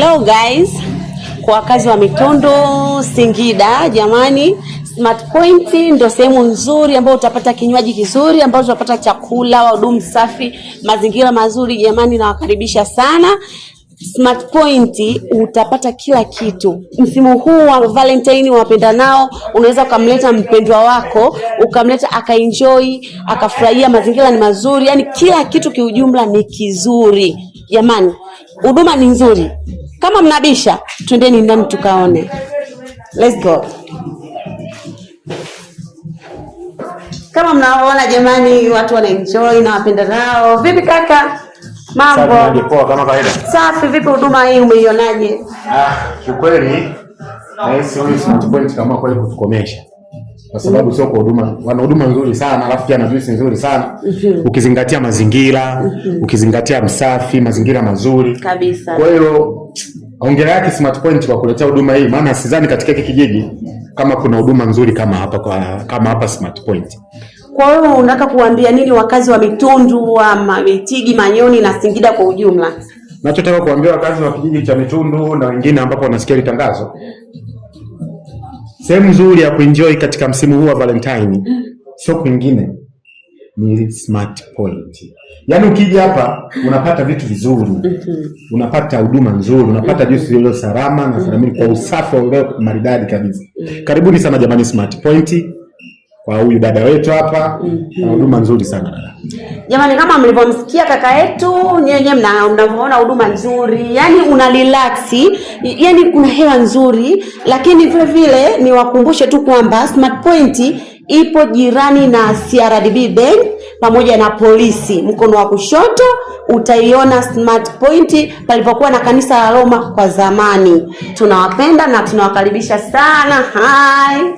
Hello guys, kwa wakazi wa Mitundu, Singida, jamani, Smart Point ndio sehemu nzuri ambayo utapata kinywaji kizuri, ambapo utapata chakula, wahudumu safi, mazingira mazuri. Jamani, nawakaribisha sana. Smart Point utapata kila kitu. Msimu huu wa Valentine wapenda nao, unaweza ukamleta mpendwa wako, ukamleta akaenjoy, akafurahia, mazingira ni mazuri. Yaani kila kitu kiujumla ni kizuri. Jamani, huduma ni nzuri. Kama mnabisha, twendeni ndani tukaone. Let's go. Kama mnaona jamani, watu wanaenjoy na wapenda nao. Vipi kaka? Mambo poa kama kawaida. Safi, vipi huduma hii umeionaje? Kiukweli nahisi huyu Smart Point kama kweli kutukomesha. Kwa sababu sio kwa huduma, wana huduma nzuri sana, alafu pia na juice nzuri sana. Ukizingatia mazingira, ukizingatia msafi, mazingira mazuri kabisa. Kwa hiyo hongera yake Smart Point kwa kuletea huduma hii, maana sidhani katika hiki kijiji kama kuna huduma nzuri kama hapa Smart Point. Kwa hiyo unataka kuambia nini wakazi wa Mitundu, wa Mitigi, Manyoni na Singida kwa ujumla? Nachotaka kuambia wakazi wa kijiji cha Mitundu na wengine ambapo wanasikia hili tangazo, sehemu nzuri ya kuenjoy katika msimu huu wa Valentine sio kwingine, ni Smart Point. Yaani ukija hapa unapata vitu vizuri, unapata huduma nzuri, unapata juice ile salama na salama kwa usafi ule maridadi kabisa. Karibuni sana jamani Smart Point kwa huyu dada wetu hapa, huduma nzuri sana dada. Jamani, kama mlivyomsikia kaka yetu, nyenye mnaona huduma nzuri, yani una relax, yani kuna hewa nzuri, lakini vile vile niwakumbushe tu kwamba Smart Point ipo jirani na CRDB Bank pamoja na polisi. Mkono wa kushoto utaiona Smart Point palipokuwa na kanisa la Roma kwa zamani. Tunawapenda na tunawakaribisha sana. Hai.